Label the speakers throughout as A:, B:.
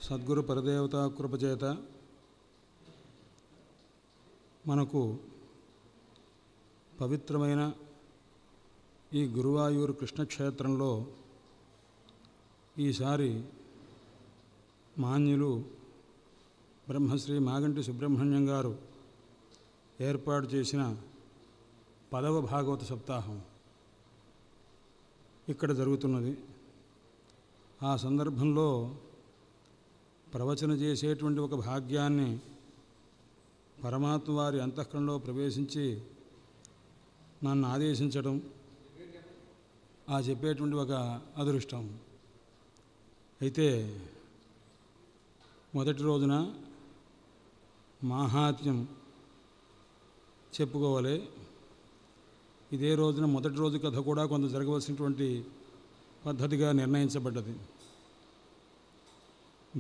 A: సద్గురు పరదేవతా కృపచేత మనకు పవిత్రమైన ఈ గురువాయూరు కృష్ణక్షేత్రంలో ఈసారి మాన్యులు బ్రహ్మశ్రీ మాగంటి సుబ్రహ్మణ్యం గారు ఏర్పాటు చేసిన 10వ భాగవత సప్తాహం ఇక్కడ జరుగుతున్నది. ఆ సందర్భంలో ప్రవచన చేసేటువంటి ఒక భాగ్యాన్ని పరమాత్మ వారి అంతఃకరణలో ప్రవేశించి నన్ను ఆదేశించడం, ఆ చెప్పేటువంటి ఒక అదృష్టం. అయితే మొదటి రోజున మాహాత్మ్యం చెప్పుకోవాలి. ఇదే రోజున మొదటి రోజు కథ కూడా కొంత జరగవలసినటువంటి పద్ధతిగా నిర్ణయించబడ్డది.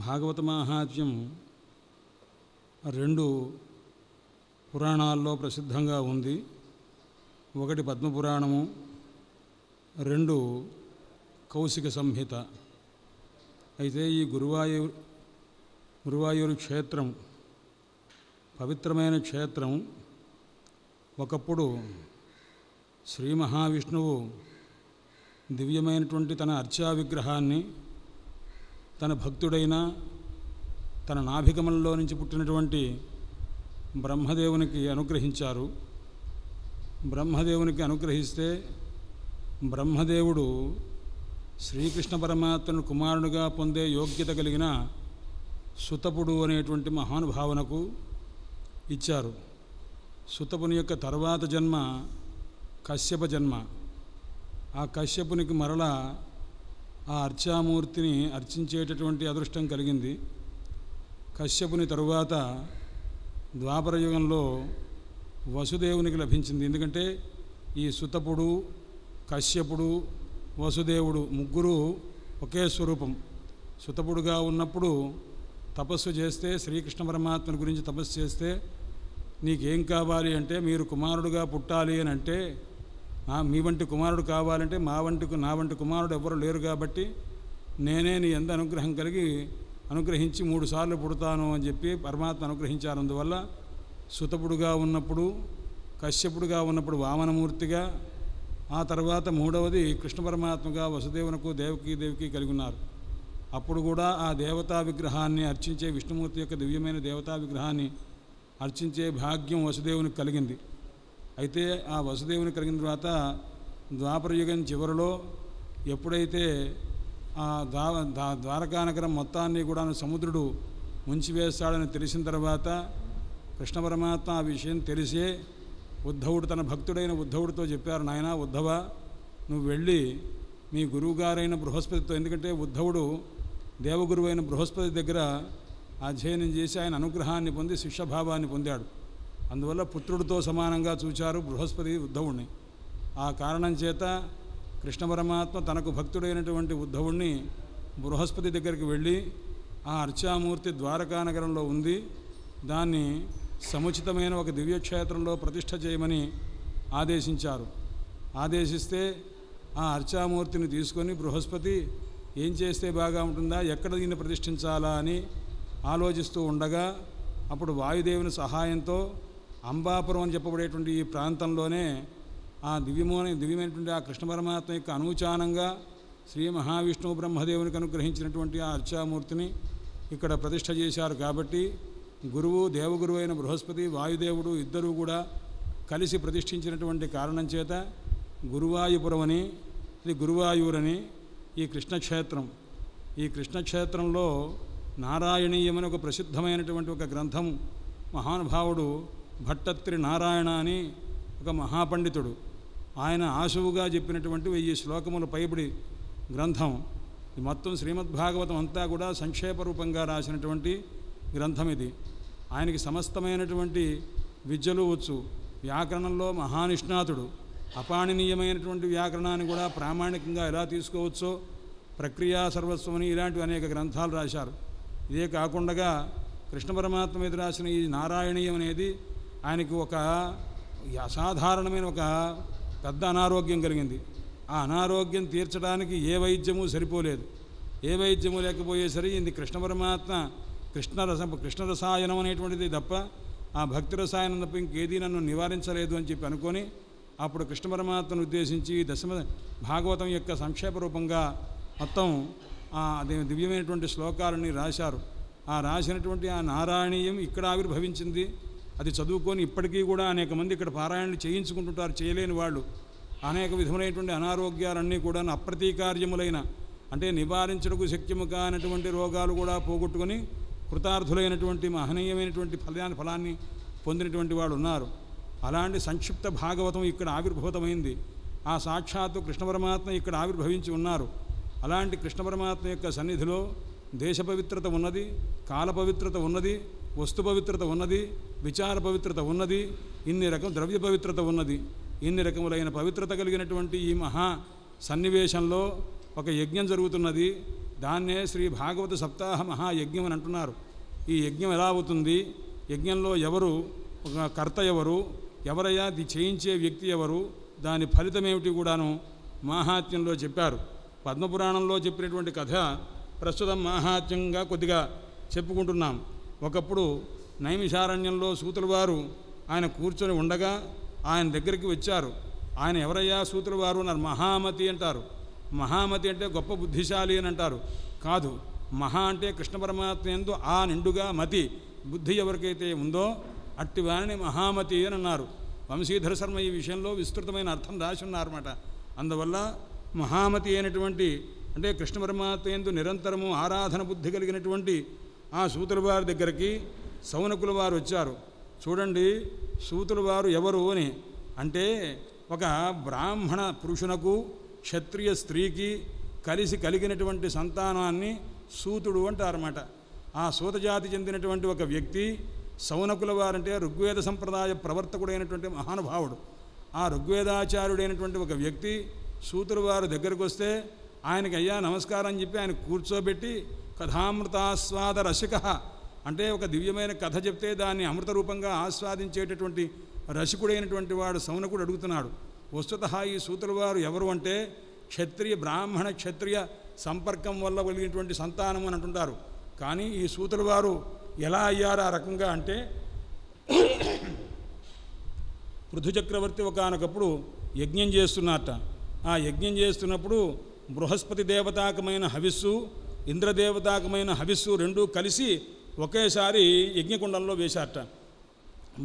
A: భాగవత మాహాత్మ్యం 2 పురాణాల్లో ప్రసిద్ధంగా ఉంది. ఒకటి పద్మపురాణము, 2 కౌశిక సంహిత. అయితే ఈ గురువాయూరు క్షేత్రం పవిత్రమైన క్షేత్రం. ఒకప్పుడు శ్రీ మహావిష్ణువు దివ్యమైనటువంటి తన అర్చా విగ్రహాన్ని తన భక్తుడైన తన నాభికమలంలో నుంచి పుట్టినటువంటి బ్రహ్మదేవునికి అనుగ్రహించారు. బ్రహ్మదేవునికి అనుగ్రహిస్తే బ్రహ్మదేవుడు శ్రీకృష్ణ పరమాత్మను కుమారునిగా పొందే యోగ్యత కలిగిన సుతపుడు అనేటువంటి మహానుభావునకు ఇచ్చారు. సుతపుని యొక్క తర్వాత జన్మ కశ్యప జన్మ. ఆ కశ్యపునికి మరలా ఆ అర్చామూర్తిని అర్చించేటటువంటి అదృష్టం కలిగింది. కశ్యపుని తరువాత ద్వాపరయుగంలో వసుదేవునికి లభించింది. ఎందుకంటే ఈ సుతపుడు, కశ్యపుడు, వసుదేవుడు ముగ్గురు ఒకే స్వరూపం. సుతపుడుగా ఉన్నప్పుడు తపస్సు చేస్తే, శ్రీకృష్ణ పరమాత్మని గురించి తపస్సు చేస్తే, నీకేం కావాలి అంటే, మీరు కుమారుడుగా పుట్టాలి అని అంటే, మీ వంటి కుమారుడు కావాలంటే నా వంటి కుమారుడు ఎవరు లేరు కాబట్టి నేనే నీ ఎంత అనుగ్రహం కలిగి అనుగ్రహించి 3 సార్లు పుడతాను అని చెప్పి పరమాత్మ అనుగ్రహించారు. అందువల్ల సుతపుడుగా ఉన్నప్పుడు, కశ్యపుడుగా ఉన్నప్పుడు వామనమూర్తిగా, ఆ తర్వాత 3వది కృష్ణ పరమాత్మగా వసుదేవునకు దేవకీ కలిగి ఉన్నారు. అప్పుడు కూడా ఆ దేవతా విగ్రహాన్ని అర్చించే, విష్ణుమూర్తి యొక్క దివ్యమైన దేవతా విగ్రహాన్ని అర్చించే భాగ్యం వసుదేవునికి కలిగింది. అయితే ఆ వసుదేవుని కలిగిన తర్వాత ద్వాపరయుగం చివరిలో ఎప్పుడైతే ఆ ద్వారకానగరం మొత్తాన్ని కూడా సముద్రుడు ముంచివేస్తాడని తెలిసిన తర్వాత కృష్ణ పరమాత్మ ఆ విషయం తెలిసే ఉద్ధవుడు తన భక్తుడైన ఉద్ధవుడితో చెప్పారు, నాయనా ఉద్ధవ, నువ్వు వెళ్ళి మీ గురువుగారైన బృహస్పతితో, ఎందుకంటే ఉద్ధవుడు దేవగురువైన బృహస్పతి దగ్గర అధ్యయనం చేసి ఆయన అనుగ్రహాన్ని పొంది శిష్యభావాన్ని పొందాడు. అందువల్ల పుత్రుడితో సమానంగా చూచారు బృహస్పతి ఉద్ధవుణ్ణి. ఆ కారణం చేత కృష్ణ పరమాత్మ తనకు భక్తుడైనటువంటి ఉద్ధవుణ్ణి బృహస్పతి దగ్గరికి వెళ్ళి ఆ అర్చామూర్తి ద్వారకానగరంలో ఉంది, దాన్ని సముచితమైన ఒక దివ్యక్షేత్రంలో ప్రతిష్ఠ చేయమని ఆదేశించారు. ఆదేశిస్తే ఆ అర్చామూర్తిని తీసుకొని బృహస్పతి ఏం చేస్తే బాగా ఉంటుందా, ఎక్కడ దీన్ని ప్రతిష్ఠించాలా అని ఆలోచిస్తూ ఉండగా అప్పుడు వాయుదేవుని సహాయంతో అంబాపురం అని చెప్పబడేటువంటి ఈ ప్రాంతంలోనే ఆ దివ్యమైనటువంటి ఆ కృష్ణ పరమాత్మ యొక్క అనూచానంగా శ్రీ మహావిష్ణువు బ్రహ్మదేవునికి అనుగ్రహించినటువంటి ఆ అర్చామూర్తిని ఇక్కడ ప్రతిష్ఠ చేశారు. కాబట్టి గురువు, దేవగురువు అయిన బృహస్పతి, వాయుదేవుడు ఇద్దరూ కూడా కలిసి ప్రతిష్ఠించినటువంటి కారణం చేత గురువాయుపురం అని, ఇది గురువాయూరని ఈ కృష్ణక్షేత్రం. ఈ కృష్ణక్షేత్రంలో నారాయణీయమని ఒక ప్రసిద్ధమైనటువంటి ఒక గ్రంథం మహానుభావుడు భట్టత్రి నారాయణ అని ఒక మహాపండితుడు, ఆయన ఆశువుగా చెప్పినటువంటి 1000 శ్లోకముల పైబడి గ్రంథం. ఇది మొత్తం శ్రీమద్భాగవతం అంతా కూడా సంక్షేప రూపంగా రాసినటువంటి గ్రంథం ఇది. ఆయనకి సమస్తమైనటువంటి విద్యలు వచ్చు. వ్యాకరణంలో మహానిష్ణాతుడు. అపాణనీయమైనటువంటి వ్యాకరణాన్ని కూడా ప్రామాణికంగా ఎలా తీసుకోవచ్చో ప్రక్రియా సర్వస్వమని ఇలాంటివి అనేక గ్రంథాలు రాశారు. ఇదే కాకుండా కృష్ణ పరమాత్మ మీద రాసిన ఈ నారాయణీయం అనేది ఆయనకి ఒక అసాధారణమైన ఒక పెద్ద అనారోగ్యం కలిగింది. ఆ అనారోగ్యం తీర్చడానికి ఏ వైద్యము సరిపోలేదు. ఏ వైద్యము లేకపోయేసరి ఇది కృష్ణ పరమాత్మ కృష్ణరసాయనం అనేటువంటిది తప్ప ఆ భక్తి రసాయనం తప్ప ఇంకేదీ నన్ను నివారించలేదు అని చెప్పి అనుకొని అప్పుడు కృష్ణ పరమాత్మను ఉద్దేశించి దశమ భాగవతం యొక్క సంక్షేప రూపంగా మొత్తం దివ్యమైనటువంటి శ్లోకాలని రాశారు. ఆ రాసినటువంటి ఆ నారాయణీయం ఇక్కడ ఆవిర్భవించింది. అది చదువుకొని ఇప్పటికీ కూడా అనేక మంది ఇక్కడ పారాయణలు చేయించుకుంటుంటారు. చేయలేని వాళ్ళు అనేక విధములైనటువంటి అనారోగ్యాలన్నీ కూడా అప్రతీకార్యములైన అంటే నివారించడకు శక్యము కానటువంటి రోగాలు కూడా పోగొట్టుకొని కృతార్థులైనటువంటి మహనీయమైనటువంటి ఫలాన్ని పొందినటువంటి వాళ్ళు ఉన్నారు. అలాంటి సంక్షిప్త భాగవతం ఇక్కడ ఆవిర్భూతమైంది. ఆ సాక్షాత్తు కృష్ణ పరమాత్మ ఇక్కడ ఆవిర్భవించి ఉన్నారు. అలాంటి కృష్ణ పరమాత్మ యొక్క సన్నిధిలో దేశ పవిత్రత ఉన్నది, కాల పవిత్రత ఉన్నది, వస్తు పవిత్రత ఉన్నది, విచార పవిత్రత ఉన్నది, ద్రవ్య పవిత్రత ఉన్నది. ఇన్ని రకములైన పవిత్రత కలిగినటువంటి ఈ మహా సన్నివేశంలో ఒక యజ్ఞం జరుగుతున్నది. దాన్నే శ్రీ భాగవత సప్తాహ మహాయజ్ఞం అని అంటున్నారు. ఈ యజ్ఞం ఎలా అవుతుంది, యజ్ఞంలో ఎవరు ఒక కర్త ఎవరయ్యా ఇది చేయించే వ్యక్తి ఎవరు, దాని ఫలితమేమిటి కూడాను మాహాత్మ్యంలో చెప్పారు. పద్మపురాణంలో చెప్పినటువంటి కథ ప్రస్తుతం మాహాత్మ్యంగా కొద్దిగా చెప్పుకుంటున్నాం. ఒకప్పుడు నైమిషారణ్యంలో సూతుల వారు ఆయన కూర్చొని ఉండగా ఆయన దగ్గరికి వచ్చారు. ఆయన ఎవరయ్యా సూతుల వారు అన్నారు. మహామతి అంటారు. మహామతి అంటే గొప్ప బుద్ధిశాలి అని అంటారు. కాదు, మహా అంటే కృష్ణ పరమాత్మ యందు ఆ నిండుగా మతి బుద్ధి ఎవరికైతే ఉందో అట్టి వారిని మహామతి అని అన్నారు. వంశీధర శర్మ ఈ విషయంలో విస్తృతమైన అర్థం రాసి ఉన్నారన్నమాట. అందువల్ల మహామతి అయినటువంటి అంటే కృష్ణ పరమాత్మ యందు నిరంతరము ఆరాధన బుద్ధి కలిగినటువంటి ఆ సూతుల వారి దగ్గరికి సౌనకుల వారు వచ్చారు. చూడండి, సూతుల వారు ఎవరు అని అంటే ఒక బ్రాహ్మణ పురుషునకు క్షత్రియ స్త్రీకి కలిసి కలిగినటువంటి సంతానాన్ని సూతుడు అంటారన్నమాట. ఆ సూతజాతి చెందినటువంటి ఒక వ్యక్తి సౌనకుల వారంటే ఋగ్వేద సంప్రదాయ ప్రవర్తకుడైనటువంటి మహానుభావుడు. ఆ ఋగ్వేదాచార్యుడైనటువంటి ఒక వ్యక్తి సూతుల వారు దగ్గరకు వస్తే ఆయనకి అయ్యా నమస్కారం అని చెప్పి ఆయన కూర్చోబెట్టి కథామృతాస్వాద రసిక అంటే ఒక దివ్యమైన కథ చెప్తే దాన్ని అమృత రూపంగా ఆస్వాదించేటటువంటి రసికుడైనటువంటి వాడు సౌనకుడు అడుగుతున్నాడు. వస్తుతః ఈ సూతుల వారు ఎవరు అంటే బ్రాహ్మణ క్షత్రియ సంపర్కం వల్ల కలిగినటువంటి సంతానం అని అంటుంటారు. కానీ ఈ సూతుల వారు ఎలా అయ్యారు ఆ రకంగా అంటే పృథు చక్రవర్తి ఒకానొకప్పుడు యజ్ఞం చేస్తున్నట్ట. ఆ యజ్ఞం చేస్తున్నప్పుడు బృహస్పతి దేవతాకమైన హవిస్సు ఇంద్రదేవతాకమైన హవిస్సు రెండూ కలిసి ఒకేసారి యజ్ఞకుండంలో వేశారట.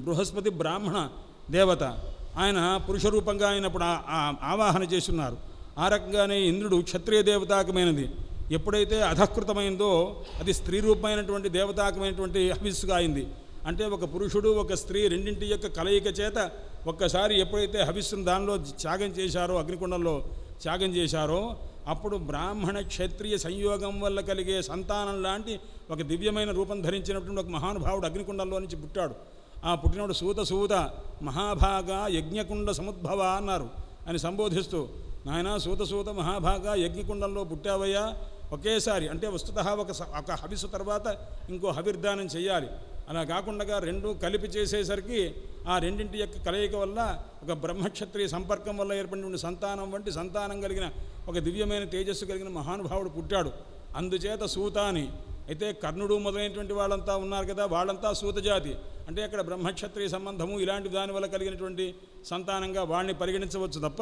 A: బృహస్పతి బ్రాహ్మణ దేవత, ఆయన పురుష రూపంగా అయినప్పుడు ఆవాహన చేస్తున్నారు. ఆ రకంగానే ఇంద్రుడు క్షత్రియ దేవతాకమైనది ఎప్పుడైతే అధకృతమైందో అది స్త్రీ రూపమైనటువంటి దేవతాకమైనటువంటి హవిస్సుగా అయింది. అంటే ఒక పురుషుడు ఒక స్త్రీ రెండింటి యొక్క కలయిక చేత ఒక్కసారి ఎప్పుడైతే హవిస్సును దానిలో త్యాగం చేశారో అగ్నికుండంలో త్యాగం చేశారో అప్పుడు బ్రాహ్మణ క్షత్రియ సంయోగం వల్ల కలిగే సంతానం లాంటి ఒక దివ్యమైన రూపం ధరించినటువంటి ఒక మహానుభావుడు అగ్నికుండంలో నుంచి పుట్టాడు. ఆ పుట్టినప్పుడు సూత మహాభాగ యజ్ఞకుండ సముద్భవ అన్నారు అని సంబోధిస్తూ, నాయన సూత మహాభాగ యజ్ఞకుండంలో పుట్టావయ్యా. ఒకేసారి అంటే వస్తుతః ఒక హవిస్సు తర్వాత ఇంకో హవిర్దానం చేయాలి. అలా కాకుండా రెండు కలిపి చేసేసరికి ఆ రెండింటి యొక్క కలయిక వల్ల ఒక బ్రహ్మక్షత్రియ సంపర్కం వల్ల ఏర్పడిన సంతానం వంటి సంతానం కలిగిన ఒక దివ్యమైన తేజస్సు కలిగిన మహానుభావుడు పుట్టాడు. అందుచేత సూత అని. అయితే కర్ణుడు మొదలైనటువంటి వాళ్ళంతా ఉన్నారు కదా, వాళ్ళంతా సూతజాతి. అంటే అక్కడ బ్రహ్మక్షత్రియ సంబంధము ఇలాంటి దానివల్ల కలిగినటువంటి సంతానంగా వాడిని పరిగణించవచ్చు తప్ప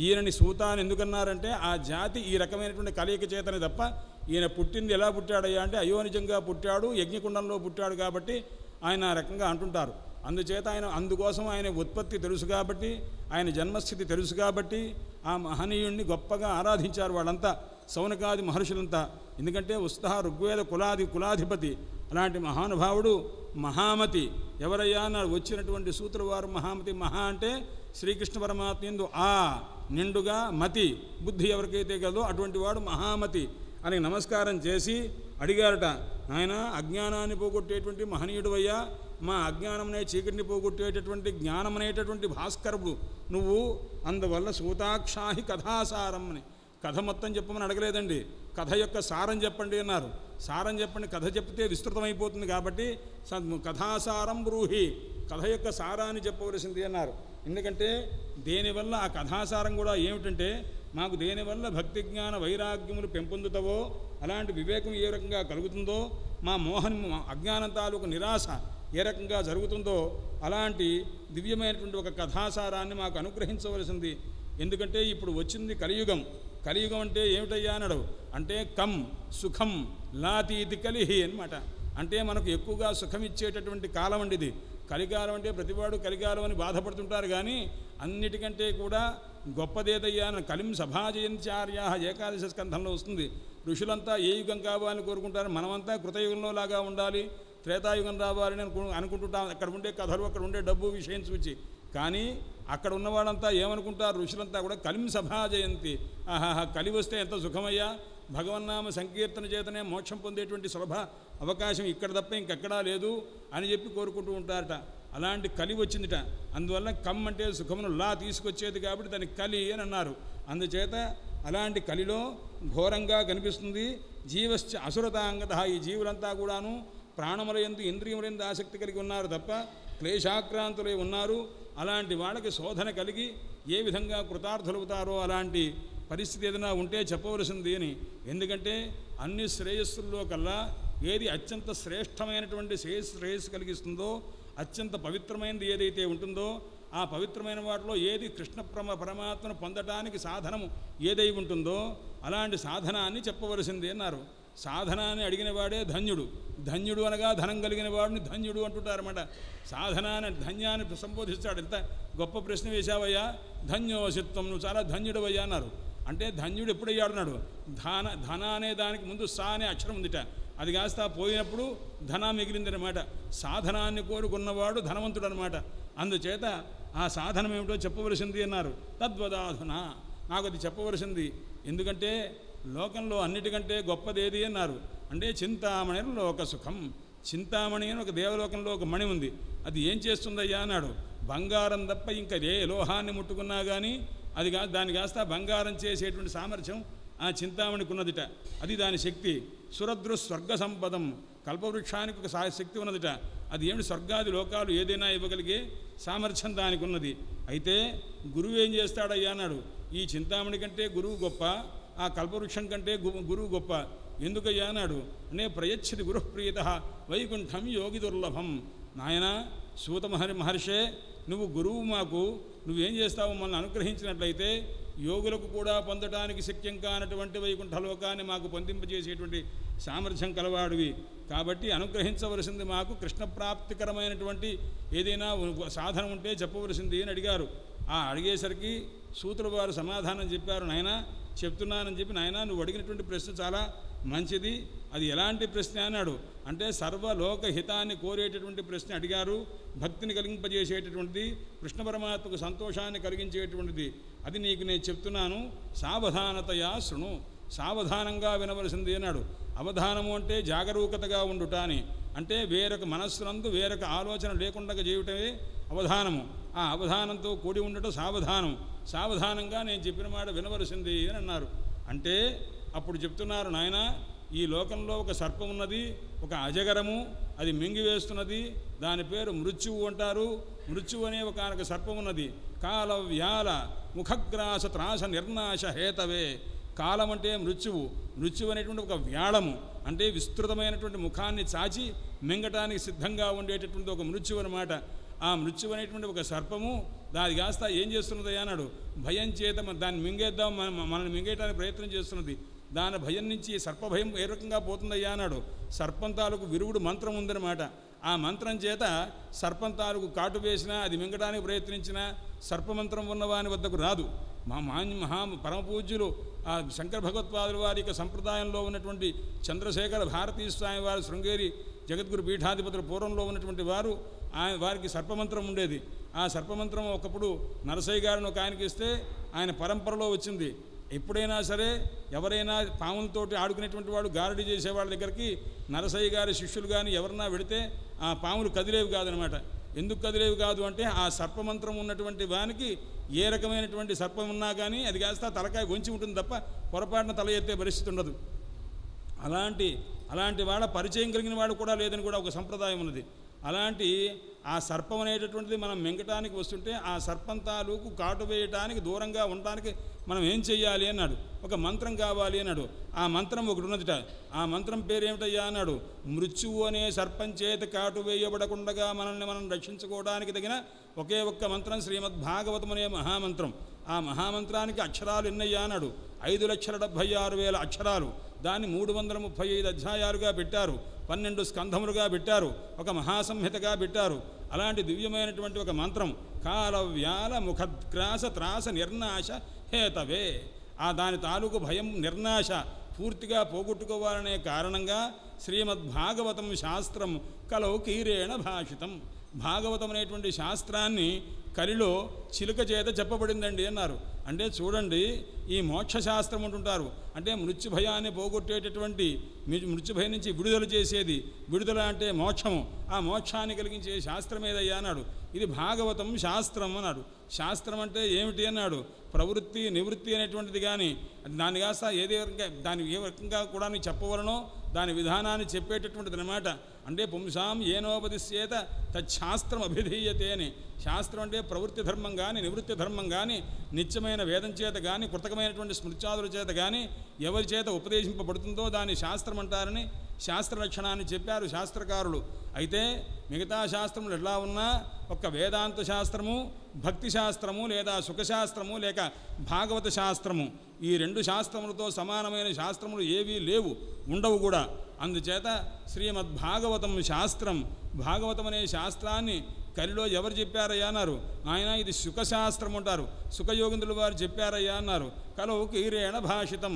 A: ఈయనని సూత అని ఎందుకన్నారంటే ఆ జాతి ఈ రకమైనటువంటి కలయిక చేతనే తప్ప ఈయన పుట్టింది ఎలా పుట్టాడయ్యా అంటే అయోనిజంగా పుట్టాడు, యజ్ఞకుండంలో పుట్టాడు కాబట్టి ఆయన ఆ రకంగా అంటుంటారు. అందుచేత అందుకోసం ఆయన ఉత్పత్తి తెలుసు కాబట్టి ఆయన జన్మస్థితి తెలుసు కాబట్టి ఆ మహనీయుణ్ణి గొప్పగా ఆరాధించారు వాళ్ళంతా, సౌనకాది మహర్షులంతా. ఎందుకంటే ఉత్సాహ ఋగ్వేద కులాధిపతి అలాంటి మహానుభావుడు మహామతి. ఎవరయ్యా అన్నాడు వచ్చినటువంటి సూతుల వారు మహామతి. మహా అంటే శ్రీకృష్ణ పరమాత్మ యందు ఆ నిండుగా మతి బుద్ధి ఎవరికైతే కదో అటువంటి వాడు మహామతి అని నమస్కారం చేసి అడిగారట, నాయన అజ్ఞానాన్ని పోగొట్టేటువంటి మహనీయుడు అయ్యా, మా అజ్ఞానమనే చీకటిని పోగొట్టేటటువంటి జ్ఞానమనేటటువంటి భాస్కరుడు నువ్వు. అందువల్ల సూతాక్షాహి కథాసారం అని కథ మొత్తం చెప్పమని అడగలేదండి, కథ యొక్క సారం చెప్పండి అన్నారు. సారం చెప్పండి, కథ చెప్తే విస్తృతమైపోతుంది కాబట్టి కథాసారం బ్రూహి, కథ యొక్క సారాన్ని చెప్పవలసింది అన్నారు. ఎందుకంటే దేనివల్ల ఆ కథాసారం కూడా ఏమిటంటే మాకు దేనివల్ల భక్తి జ్ఞాన వైరాగ్యములు పెంపొందుతావో, అలాంటి వివేకం ఏ రకంగా కలుగుతుందో, మా మోహన్ అజ్ఞానం తాలూకు నిరాశ ఏ రకంగా జరుగుతుందో అలాంటి దివ్యమైనటువంటి ఒక కథాసారాన్ని మాకు అనుగ్రహించవలసింది. ఎందుకంటే ఇప్పుడు వచ్చింది కలియుగం. కలియుగం అంటే ఏమిటయ్యా అన్నాడు అంటే కం సుఖం లాతీతి కలిహి అన్నమాట. అంటే మనకు ఎక్కువగా సుఖం ఇచ్చేటటువంటి కాలం అండి ఇది. కలికాలం అంటే ప్రతివాడు కలికాలం అని బాధపడుతుంటారు, కానీ అన్నిటికంటే కూడా గొప్పదేదయ్యా అని కలిం సభాజయంత్యార్య ఏకాదశ స్కంధంలో వస్తుంది. ఋషులంతా ఏ యుగం కావాలని కోరుకుంటారు, మనమంతా కృతయుగంలో లాగా ఉండాలి, త్రేతాయుగం రావాలని అనుకుంటుంటాం. అక్కడ ఉండే కథలు, అక్కడ ఉండే డబ్బు విషయం చూచి. కానీ అక్కడ ఉన్నవాళ్ళంతా ఏమనుకుంటారు, ఋషులంతా కూడా కలిం సభాజయంతి, ఆహాహా కలి వస్తే ఎంత సుఖమయ్యా, భగవన్నామ సంకీర్తన చేతనే మోక్షం పొందేటువంటి సులభ అవకాశం ఇక్కడ తప్ప ఇంకెక్కడా లేదు అని చెప్పి కోరుకుంటూ ఉంటారట. అలాంటి కలి వచ్చిందిట. అందువల్ల కమ్ అంటే సుఖమును లా తీసుకొచ్చేది కాబట్టి దానికి కలి అని అన్నారు. అందుచేత అలాంటి కలిలో ఘోరంగా కనిపిస్తుంది. జీవశ్చ అసురతాంగత, ఈ జీవులంతా కూడాను ప్రాణములయందు ఇంద్రియములందు ఆసక్తి కలిగి ఉన్నారు తప్ప క్లేశాక్రాంతులై ఉన్నారు. అలాంటి వాళ్ళకి శోధన కలిగి ఏ విధంగా కృతార్థులవుతారో అలాంటి పరిస్థితి ఏదైనా ఉంటే చెప్పవలసింది అని. ఎందుకంటే అన్ని శ్రేయస్సుల్లో కల్లా ఏది అత్యంత శ్రేష్టమైనటువంటి శ్రేయస్సు కలిగిస్తుందో, అత్యంత పవిత్రమైనది ఏదైతే ఉంటుందో, ఆ పవిత్రమైన వాటిలో ఏది కృష్ణ పరమాత్మను పొందటానికి సాధనము ఏదై ఉంటుందో అలాంటి సాధనాన్ని చెప్పవలసింది అన్నారు. సాధనాన్ని అడిగినవాడే ధన్యుడు. ధన్యుడు అనగా ధనం కలిగిన వాడిని ధన్యుడు అంటుంటారన్నమాట. సాధనాన్ని ధన్యాన్ని సంబోధిస్తాడు. ఎంత గొప్ప ప్రశ్న వేశావయ్యా, ధన్యోసిత్వం, నువ్వు చాలా ధన్యుడవయ్యా అన్నారు. అంటే ధన్యుడు ఎప్పుడయ్యాడున్నాడు, ధన అనే దానికి ముందు సా అనే అక్షరం ఉందిట, అది కాస్త పోయినప్పుడు ధన మిగిలిందనమాట. సాధనాన్ని కోరుకున్నవాడు ధనవంతుడు అనమాట. అందుచేత ఆ సాధనం ఏమిటో చెప్పవలసింది అన్నారు. తద్వదాధున, నాకు అది చెప్పవలసింది. ఎందుకంటే లోకంలో అన్నిటికంటే గొప్పదేది అన్నారు. అంటే చింతామణి లోక సుఖం. చింతామణి అని ఒక దేవలోకంలో ఒక మణి ఉంది. అది ఏం చేస్తుందయ్యా అన్నాడు. బంగారం తప్ప ఇంకా ఏ లోహాన్ని ముట్టుకున్నా కానీ అది దాన్ని కాస్త బంగారం చేసేటువంటి సామర్థ్యం ఆ చింతామణికి ఉన్నదిట. అది దాని శక్తి. సురదృ స్వర్గ సంపదం, కల్పవృక్షానికి ఒక శక్తి ఉన్నదిట. అది ఏమిటి, స్వర్గాది లోకాలు ఏదైనా ఇవ్వగలిగే సామర్థ్యం దానికి ఉన్నది. అయితే గురువు ఏం చేస్తాడయ్యా అన్నాడు. ఈ చింతామణి కంటే గురువు గొప్ప, ఆ కల్పవృక్షం కంటే గురువు గొప్ప. ఎందుకయ్యా అన్నాడు. అంటే ప్రయచ్చది గురుప్రీత వైకుంఠం యోగి దుర్లభం. నాయన సూత మహర్షే, నువ్వు గురువు, మాకు నువ్వేం చేస్తావు, మనల్ని అనుగ్రహించినట్లయితే యోగులకు కూడా పొందడానికి శక్యం కానటువంటి వైకుంఠ లోకాన్ని మాకు పొందింపజేసేటువంటి సామర్థ్యం కలవాడివి. కాబట్టి అనుగ్రహించవలసింది మాకు కృష్ణప్రాప్తికరమైనటువంటి ఏదైనా సాధనం ఉంటే చెప్పవలసింది అని అడిగారు. ఆ అడిగేసరికి సూతుల వారు సమాధానం చెప్పారు. నాయన చెప్తున్నానని చెప్పి, నాయన నువ్వు అడిగినటువంటి ప్రశ్న చాలా మంచిది. అది ఎలాంటి ప్రశ్న అన్నాడు అంటే సర్వలోక హితాన్ని కోరేటటువంటి ప్రశ్న అడిగారు. భక్తిని కలిగింపజేసేటటువంటిది, కృష్ణ పరమాత్మకు సంతోషాన్ని కలిగించేటువంటిది. అది నీకు నేను చెప్తున్నాను. సావధానతయా శృణు, సావధానంగా వినవలసింది అన్నాడు. అవధానము అంటే జాగరూకతగా ఉండుట అని. అంటే వేరొక మనస్సునందు వేరొక ఆలోచన లేకుండా చేయటమే అవధానము. ఆ అవధానంతో కూడి ఉండటం సావధానం. సావధానంగా నేను చెప్పిన మాట వినవలసింది అని అన్నారు. అంటే అప్పుడు చెప్తున్నారు, నాయన ఈ లోకంలో ఒక సర్పం ఉన్నది, ఒక అజగరము, అది మింగివేస్తున్నది. దాని పేరు మృత్యువు అంటారు. మృత్యువు అనే ఒక సర్పం ఉన్నది. కాల వ్యాల ముఖగ్రాస త్రాస నిర్నాశ హేతవే. కాలం అంటే మృత్యువు. మృత్యువు అనేటువంటి ఒక వ్యాళము, అంటే విస్తృతమైనటువంటి ముఖాన్ని చాచి మింగటానికి సిద్ధంగా ఉండేటటువంటి ఒక మృత్యువు అన్నమాట. ఆ మృత్యువు అనేటువంటి ఒక సర్పము దాని కాస్త ఏం చేస్తున్నది అన్నాడు. భయం చేత దాన్ని మింగేద్దాం, మనల్ని మింగేయడానికి ప్రయత్నం చేస్తున్నది. దాని భయం నుంచి సర్పభయం ఏ రకంగా పోతుందయ్యా అన్నాడు. సర్పం తాలూకు విరుగుడు మంత్రం ఉందన్నమాట. ఆ మంత్రం చేత సర్పం తాలూకు కాటు వేసినా, అది మింగడానికి ప్రయత్నించినా సర్పమంత్రం ఉన్నవాని వద్దకు రాదు. పరమపూజ్యులు ఆ శంకర భగవత్పాదుల వారి యొక్క సంప్రదాయంలో ఉన్నటువంటి చంద్రశేఖర భారతీ స్వామి వారు శృంగేరి జగద్గురు పీఠాధిపతుల పూర్వంలో ఉన్నటువంటి వారు, వారికి సర్పమంత్రం ఉండేది. ఆ సర్పమంత్రం ఒకప్పుడు నరసయ్య గారిని ఒక ఆయనకి ఇస్తే ఆయన పరంపరలో వచ్చింది. ఎప్పుడైనా సరే ఎవరైనా పాములతోటి ఆడుకునేటువంటి వాడు, గారడీ చేసేవాళ్ళ దగ్గరికి నరసయ్య గారి శిష్యులు కానీ ఎవరన్నా వెడితే ఆ పాములు కదిలేవి కాదనమాట. ఎందుకు కదిలేవి కాదు అంటే ఆ సర్పమంత్రం ఉన్నటువంటి వానికి ఏ రకమైనటువంటి సర్పం ఉన్నా కానీ అది కాస్త తలకాయ వంచి ఉంటుంది తప్ప పొరపాటున తల ఎత్తే పరిస్థితి ఉండదు. అలాంటి వాళ్ళ పరిచయం కలిగిన వాడు కూడా లేదని కూడా ఒక సంప్రదాయం ఉన్నది. అలాంటి ఆ సర్పం అనేటటువంటిది మనం మింగటానికి వస్తుంటే ఆ సర్పం తాలూకు కాటు వేయటానికి దూరంగా ఉండటానికి మనం ఏం చెయ్యాలి అన్నాడు. ఒక మంత్రం కావాలి అన్నాడు. ఆ మంత్రం ఒకటి ఉన్నదిట. ఆ మంత్రం పేరేమిటయ్యా అన్నాడు. మృత్యువు అనే సర్పం చేత కాటు వేయబడకుండా మనల్ని మనం రక్షించుకోవడానికి తగిన ఒకే ఒక్క మంత్రం శ్రీమద్భాగవతం అనే మహామంత్రం. ఆ మహామంత్రానికి అక్షరాలు ఎన్నయ్యా అన్నాడు. 5,76,000 అక్షరాలు. దాన్ని 335 అధ్యాయాలుగా పెట్టారు, 12 స్కంధములుగా పెట్టారు, ఒక మహాసంహితగా పెట్టారు. అలాంటి దివ్యమైనటువంటి ఒక మంత్రం కాల వ్యాల ముఖద్గ్రాస త్రాస నిర్నాశ హేతవే. ఆ దాని తాలూకు భయం నిర్నాశ పూర్తిగా పోగొట్టుకోవాలనే కారణంగా శ్రీమద్భాగవతం శాస్త్రం కలౌ కీరేణ భాషితం. భాగవతం అనేటువంటి శాస్త్రాన్ని కలిలో చిలుక చేత చెప్పబడిందండి అన్నారు. అంటే చూడండి, ఈ మోక్షశాస్త్రం అంటుంటారు. అంటే మృత్యుభయాన్ని పోగొట్టేటటువంటి, మృత్యుభయం నుంచి విడుదల చేసేది. విడుదల అంటే మోక్షము. ఆ మోక్షాన్ని కలిగించే శాస్త్రం ఏదయ్యా అన్నాడు. ఇది భాగవతం శాస్త్రం అన్నాడు. శాస్త్రం అంటే ఏమిటి అన్నాడు. ప్రవృత్తి నివృత్తి అనేటువంటిది కానీ దాన్ని కాస్త ఏదే దాని ఏ రకంగా కూడా చెప్పవలనో దాని విధానాన్ని చెప్పేటటువంటిది అన్నమాట. అంటే పుంసాం ఏనోపదిశ్యేత తచ్చాస్త్రం అభిధీయతే అని. శాస్త్రం అంటే ప్రవృత్తి ధర్మం కానీ నివృత్తి ధర్మం కానీ నిత్యమైన వేదం చేత కానీ కృతకమైనటువంటి స్మృత్యాదుల చేత కానీ ఎవరి చేత ఉపదేశింపబడుతుందో దాన్ని శాస్త్రం అంటారని శాస్త్ర లక్షణాన్ని చెప్పారు శాస్త్రకారులు. అయితే మిగతా శాస్త్రములు ఎలా ఉన్నా ఒక్క వేదాంత శాస్త్రము, భక్తి శాస్త్రము, లేదా సుఖశాస్త్రము, లేక భాగవత శాస్త్రము, ఈ 2 శాస్త్రములతో సమానమైన శాస్త్రములు ఏవీ లేవు, ఉండవు కూడా. అందుచేత శ్రీమద్భాగవతం శాస్త్రం, భాగవతం అనే శాస్త్రాన్ని కలిలో ఎవరు చెప్పారయ్యా అన్నారు. ఆయన ఇది సుఖశాస్త్రం అంటారు. సుఖయోగింద్రుల వారు చెప్పారయ్యా అన్నారు. కలౌ కీరేణ భాషితం.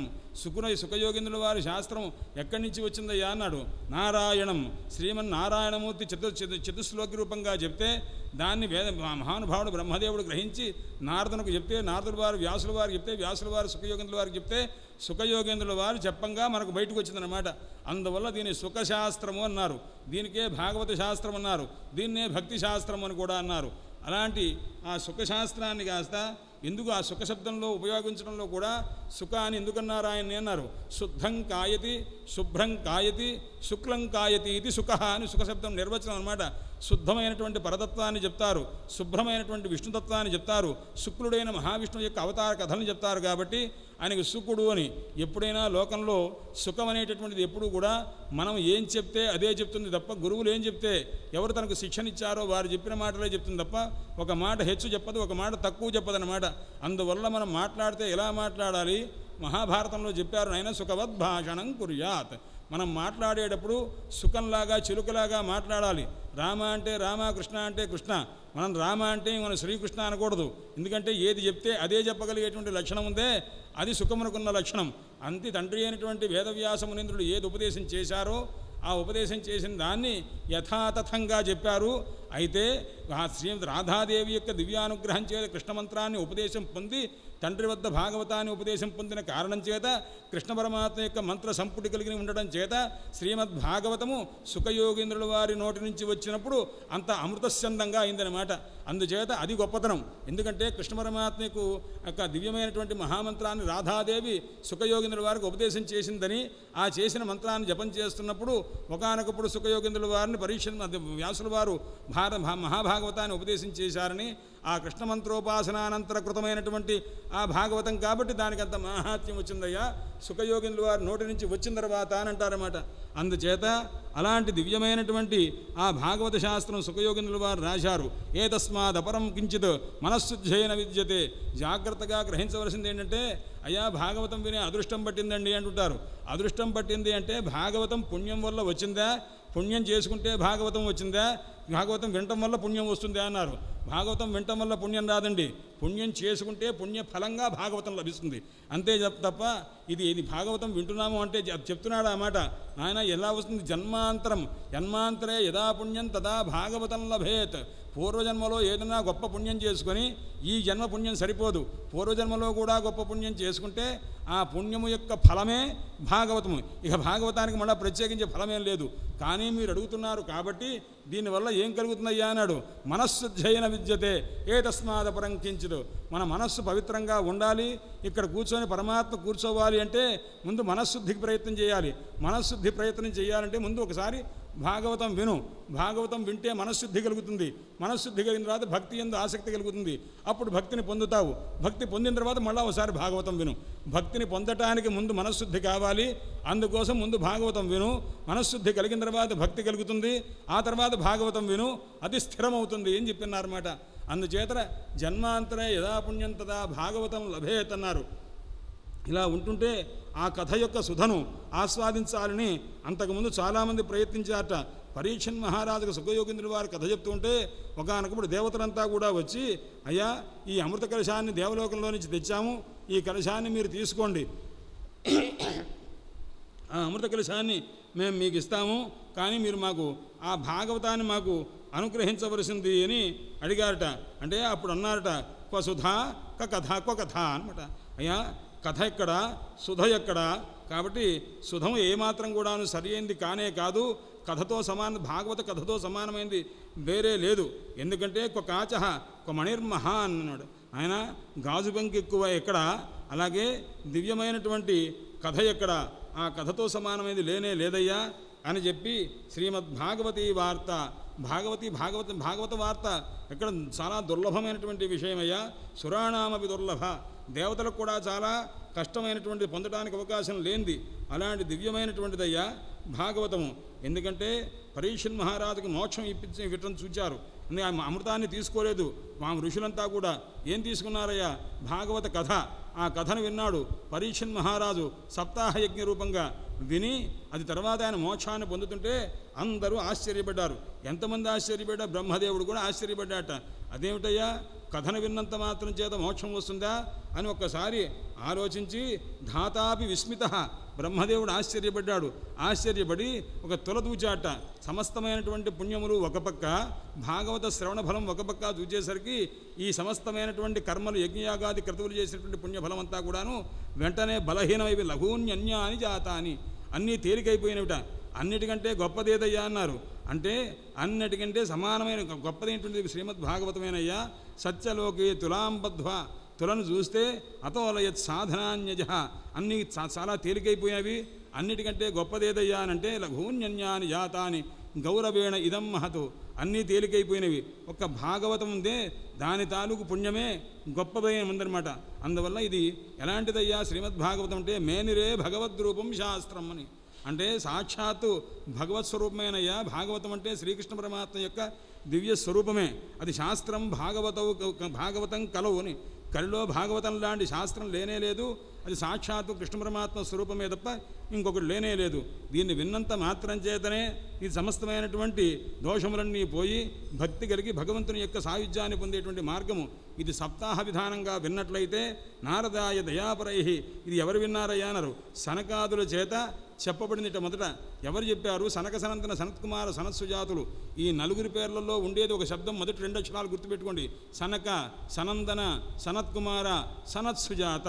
A: సుఖయోగింద్రుల వారి శాస్త్రం ఎక్కడి నుంచి వచ్చిందయ్యా అన్నాడు. నారాయణం, శ్రీమన్నారాయణమూర్తి చతుశ్లోకి రూపంగా చెప్తే దాన్ని మహానుభావుడు బ్రహ్మదేవుడు గ్రహించి నారదునికి చెప్తే, నారదుల వారు వ్యాసుల వారు చెప్తే, వ్యాసుల వారు సుఖయోగింద్రుల వారికి చెప్తే, సుఖయోగేంద్రుల వారు చెప్పంగా మనకు బయటకు వచ్చిందనమాట. అందువల్ల దీన్ని సుఖశాస్త్రము అన్నారు. దీనికే భాగవత శాస్త్రం అన్నారు. దీన్నే భక్తి శాస్త్రం అని కూడా అన్నారు. అలాంటి ఆ సుఖశాస్త్రాన్ని కాస్త ఎందుకు ఆ సుఖశబ్దంలో ఉపయోగించడంలో కూడా సుఖాన్ని ఎందుకన్నారు ఆయన్ని అన్నారు. శుద్ధం కాయతి, శుభ్రం కాయతి, శుక్లం కాయతి ఇది సుఖ అని సుఖశబ్దం నిర్వచనం అనమాట. శుద్ధమైనటువంటి పరతత్వాన్ని చెప్తారు, శుభ్రమైనటువంటి విష్ణుతత్వాన్ని చెప్తారు, శుక్లుడైన మహావిష్ణువు యొక్క అవతార కథలను చెప్తారు. కాబట్టి ఆయనకు సుఖుడు అని. ఎప్పుడైనా లోకంలో సుఖం అనేటటువంటిది ఎప్పుడూ కూడా మనం ఏం చెప్తే అదే చెప్తుంది తప్ప, గురువులు ఏం చెప్తే, ఎవరు తనకు శిక్షణిచ్చారో వారు చెప్పిన మాటలే చెప్తుంది తప్ప ఒక మాట హెచ్చు చెప్పదు, ఒక మాట తక్కువ చెప్పదన్నమాట. అందువల్ల మనం మాట్లాడితే ఎలా మాట్లాడాలి మహాభారతంలో చెప్పారు. ఆయన సుఖవద్భాషణం కుర్యాత్. మనం మాట్లాడేటప్పుడు సుఖంలాగా చిలుకలాగా మాట్లాడాలి. రామ అంటే రామ, కృష్ణ అంటే కృష్ణ. మనం రామ అంటే మనం శ్రీకృష్ణ అనకూడదు. ఎందుకంటే ఏది చెప్తే అదే చెప్పగలిగేటువంటి లక్షణం ఉందే అది సుఖమునకున్న లక్షణం. అంతే తండ్రి అయినటువంటి వేదవ్యాస మునీంద్రుడు ఏది ఉపదేశం చేశారో ఆ ఉపదేశం చేసిన దాన్ని యథాతథంగా చెప్పారు. అయితే ఆ శ్రీమద్ రాధాదేవి యొక్క దివ్యానుగ్రహం చేత కృష్ణమంత్రాన్ని ఉపదేశం పొంది తండ్రి వద్ద భాగవతాన్ని ఉపదేశం పొందిన కారణం చేత కృష్ణ పరమాత్మ యొక్క మంత్ర సంపుటి కలిగి ఉండడం చేత శ్రీమద్భాగవతము సుఖయోగేంద్రుల వారి నోటి నుంచి వచ్చినప్పుడు అంత అమృతస్యందంగా అయిందనమాట. అందుచేత అది గొప్పతనం. ఎందుకంటే కృష్ణ పరమాత్మకు యొక్క దివ్యమైనటువంటి మహామంత్రాన్ని రాధాదేవి సుఖయోగేంద్రుల వారికి ఉపదేశం చేసిందని, ఆ చేసిన మంత్రాన్ని జపం చేస్తున్నప్పుడు ఒకానొకప్పుడు సుఖయోగేంద్రుల వారిని వ్యాసుల వారు మహాభాగవతాన్ని ఉపదేశం చేశారని, ఆ కృష్ణ మంత్రోపాసనానంతర కృతమైనటువంటి ఆ భాగవతం కాబట్టి దానికి అంత మహాత్మ్యం వచ్చిందయ్యా, సుఖయోగింద్రుల వారి నోటి నుంచి వచ్చిన తర్వాత అని అంటారన్నమాట. అందుచేత అలాంటి దివ్యమైనటువంటి ఆ భాగవత శాస్త్రం సుఖయోగింద్రుల వారు రాశారు. ఏతస్మాద్ అపరం కించిత్ మనస్సుధ్యేన విద్యతే. జాగ్రత్తగా గ్రహించవలసింది ఏంటంటే, అయ్యా భాగవతం వినే అదృష్టం పట్టిందండి అంటుంటారు. అదృష్టం పట్టింది అంటే భాగవతం పుణ్యం వల్ల వచ్చిందా, పుణ్యం చేసుకుంటే భాగవతం వచ్చిందా, భాగవతం వినటం వల్ల పుణ్యం వస్తుందా అన్నారు. భాగవతం వినటం వల్ల పుణ్యం రాదండి. పుణ్యం చేసుకుంటే పుణ్య ఫలంగా భాగవతం లభిస్తుంది. అంతే తప్ప ఇది భాగవతం వింటున్నాము అంటే చెప్తున్నాడు అన్నమాట. ఆయన ఎలా వస్తుంది? జన్మాంతరే యదా పుణ్యం తదా భాగవతం లభేత్. పూర్వజన్మలో ఏదైనా గొప్ప పుణ్యం చేసుకొని ఈ జన్మ పుణ్యం సరిపోదు, పూర్వజన్మలో కూడా గొప్ప పుణ్యం చేసుకుంటే ఆ పుణ్యము యొక్క ఫలమే భాగవతము. ఇక భాగవతానికి మళ్ళీ ప్రత్యేకించే ఫలమేం లేదు. కానీ మీరు అడుగుతున్నారు కాబట్టి దీనివల్ల ఏం కలుగుతుందయ్యా అన్నాడు. మనస్సుధ్యయన విద్యతే ఏతస్మాదపరం కించిత్. మన మనస్సు పవిత్రంగా ఉండాలి. ఇక్కడ కూర్చొని పరమాత్మ కూర్చోవాలి అంటే ముందు మనస్శుద్ధికి ప్రయత్నం చేయాలి. మనస్శుద్ధి ప్రయత్నం చేయాలంటే ముందు ఒకసారి భాగవతం విను. భాగవతం వింటే మనశ్శుద్ధి కలుగుతుంది. మనశ్శుద్ధి కలిగిన తర్వాత భక్తి యందు ఆసక్తి కలుగుతుంది. అప్పుడు భక్తిని పొందుతావు. భక్తి పొందిన తర్వాత మళ్ళీ ఒకసారి భాగవతం విను. భక్తిని పొందటానికి ముందు మనశ్శుద్ధి కావాలి. అందుకోసం ముందు భాగవతం విను. మనశ్శుద్ధి కలిగిన తర్వాత భక్తి కలుగుతుంది. ఆ తర్వాత భాగవతం విను, అది స్థిరమవుతుంది అని చెప్పినారన్నమాట. అందుచేత జన్మాంతరే యదా పుణ్యం తదా భాగవతం లభేత్ అన్నారు. ఇలా ఉంటుంటే ఆ కథ యొక్క సుధను ఆస్వాదించాలని అంతకుముందు చాలామంది ప్రయత్నించారట. పరీక్షన్ మహారాజుకు సుఖయోగేంద్రుడి వారు కథ చెప్తూ ఉంటే ఒకానొకప్పుడు దేవతలంతా కూడా వచ్చి, అయ్యా ఈ అమృత కలశాన్ని దేవలోకంలో నుంచి తెచ్చాము, ఈ కలశాన్ని మీరు తీసుకోండి, ఆ అమృత కలశాన్ని మేము మీకు ఇస్తాము, కానీ మీరు మాకు ఆ భాగవతాన్ని మాకు అనుగ్రహించవలసింది అని అడిగారట. అంటే అప్పుడు అన్నారట, క్వ సుధా క కథ క్వ కథ అనమాట. అయ్యా కథ ఎక్కడ, సుధ ఎక్కడ? కాబట్టి సుధము ఏమాత్రం కూడాను సరి అయింది కానే కాదు, కథతో భాగవత కథతో సమానమైంది వేరే లేదు. ఎందుకంటే క్వ కాచ క్వ మణిర్మహా అన్నాడు ఆయన. గాజు బంక్ ఎక్కువ ఎక్కడ, అలాగే దివ్యమైనటువంటి కథ ఎక్కడ? ఆ కథతో సమానమైంది లేనే లేదయ్యా అని చెప్పి శ్రీమద్భాగవతి వార్త, భాగవత వార్త ఎక్కడ చాలా దుర్లభమైనటువంటి విషయమయ్యా. సురాణామపి దుర్లభ, దేవతలకు కూడా చాలా కష్టమైనటువంటి పొందడానికి అవకాశం లేనిది అలాంటి దివ్యమైనటువంటిదయ్యా భాగవతము. ఎందుకంటే పరీక్షన్ మహారాజుకు మోక్షం ఇవ్వటం చూచారు. అమృతాన్ని తీసుకోలేదు. మా ఋషులంతా కూడా ఏం తీసుకున్నారయ్యా? భాగవత కథ. ఆ కథను విన్నాడు పరీక్షన్ మహారాజు సప్తాహయజ్ఞ రూపంగా విని, అది తర్వాత ఆయన మోక్షాన్ని పొందుతుంటే అందరూ ఆశ్చర్యపడ్డారు. ఎంతమంది ఆశ్చర్యపడ్డా? బ్రహ్మదేవుడు కూడా ఆశ్చర్యపడ్డాట. అదేమిటయ్యా, కథను విన్నంత మాత్రం చేత మోక్షం వస్తుందా అని ఒక్కసారి ఆలోచించి ధాతాపి విస్మిత, బ్రహ్మదేవుడు ఆశ్చర్యపడ్డాడు. ఆశ్చర్యపడి ఒక తొలదూచాట. సమస్తమైనటువంటి పుణ్యములు ఒక పక్క, భాగవత శ్రవణ ఫలం ఒక పక్క చూచేసరికి ఈ సమస్తమైనటువంటి కర్మలు యజ్ఞయాగాది క్రతువులు చేసినటువంటి పుణ్యఫలం అంతా కూడాను వెంటనే బలహీనమైవి లఘూన్యన్యాని జాతాని, అన్నీ తేలికైపోయినవిట. అన్నిటికంటే గొప్పదేదయ్యా అన్నారు. అంటే అన్నిటికంటే సమానమైన గొప్పదైనటువంటి శ్రీమద్భాగవతమేనయ్యా. సత్యలోకే తులాంబద్ధ్వ, తులను చూస్తే అతోలయత్ సాధనాన్యజ, అన్నీ చాలా తేలికైపోయినవి. అన్నిటికంటే గొప్పదేదయ్యా అనంటే లఘూన్యన్యాని జాతాని గౌరవేణ ఇదం మహతు, అన్నీ తేలికైపోయినవి. ఒక్క భాగవతం ఉందే దాని తాలూకు పుణ్యమే గొప్పదైన ఉందన్నమాట. అందువల్ల ఇది ఎలాంటిదయ్యా శ్రీమద్భాగవతం అంటే మేనిరే భగవద్రూపం శాస్త్రం అని. అంటే సాక్షాత్తు భగవత్ స్వరూపమేనయ్యా భాగవతం అంటే. శ్రీకృష్ణ పరమాత్మ యొక్క దివ్య స్వరూపమే అది. శాస్త్రం భాగవతం కలవు అని. కలిలో భాగవతం లాంటి శాస్త్రం లేనే లేదు. అది సాక్షాత్తు కృష్ణ పరమాత్మ స్వరూపమే తప్ప ఇంకొకటి లేనే లేదు. దీన్ని విన్నంత మాత్రం చేతనే ఈ సమస్తమైనటువంటి దోషములన్నీ పోయి భక్తి కలిగి భగవంతుని యొక్క సాయుధ్యాన్ని పొందేటువంటి మార్గము ఇది. సప్తాహ విధానంగా విన్నట్లయితే నారదాయ దయాపరై, ఇది ఎవరు విన్నారయ్యా అన్నారు? సనకాదుల చేత చెప్పబడిందిట. మొదట ఎవరు చెప్పారు? సనక సనందన సనత్కుమార సనత్సుజాతులు. ఈ నలుగురి పేర్లలో ఉండేది ఒక శబ్దం. మొదటి 2 అక్షరాలు గుర్తుపెట్టుకోండి. సనక, సనందన, సనత్కుమార, సనత్సుజాత.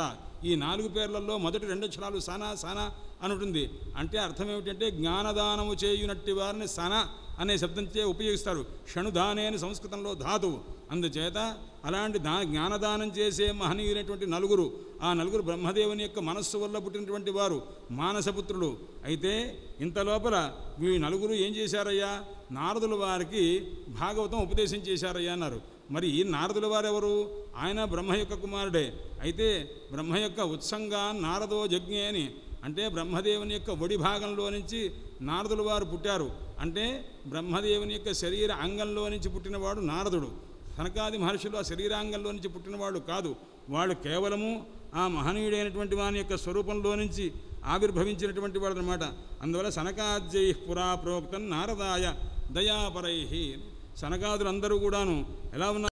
A: ఈ 4 పేర్లలో మొదటి 2 అక్షరాలు సన అని ఉంటుంది. అంటే అర్థం ఏమిటంటే జ్ఞానదానము చేయునట్టి వారిని సన అనే శబ్దంచే ఉపయోగిస్తారు. షణుదానే అని సంస్కృతంలో ధాతువు. అందుచేత అలాంటి జ్ఞానదానం చేసే మహనీయులైనటువంటి నలుగురు, ఆ నలుగురు బ్రహ్మదేవుని యొక్క మనస్సు వల్ల పుట్టినటువంటి వారు మానసపుత్రులు. అయితే ఇంత లోపల ఈ నలుగురు ఏం చేశారయ్యా? నారదుల వారికి భాగవతం ఉపదేశం చేశారయ్యా అన్నారు. మరి ఈ నారదుల వారెవరు? ఆయన బ్రహ్మ యొక్క కుమారుడే. అయితే బ్రహ్మ యొక్క ఉత్సంగా నారదో యజ్ఞే అని, అంటే బ్రహ్మదేవుని యొక్క ఒడి భాగంలో నుంచి నారదుల వారు పుట్టారు. అంటే బ్రహ్మదేవుని యొక్క శరీర అంగంలో నుంచి పుట్టినవాడు నారదుడు. సనకాది మహర్షులు ఆ శరీరాంగంలో నుంచి పుట్టినవాడు కాదు. వాళ్ళు కేవలము ఆ మహనీయుడైనటువంటి వాని యొక్క స్వరూపంలో నుంచి ఆవిర్భవించినటువంటి వాడు అనమాట. అందువల్ల సనకాద్యై పురా ప్రోక్తం నారదాయ దయాపరై. సనకాదులందరూ కూడాను ఎలా ఉన్నారు?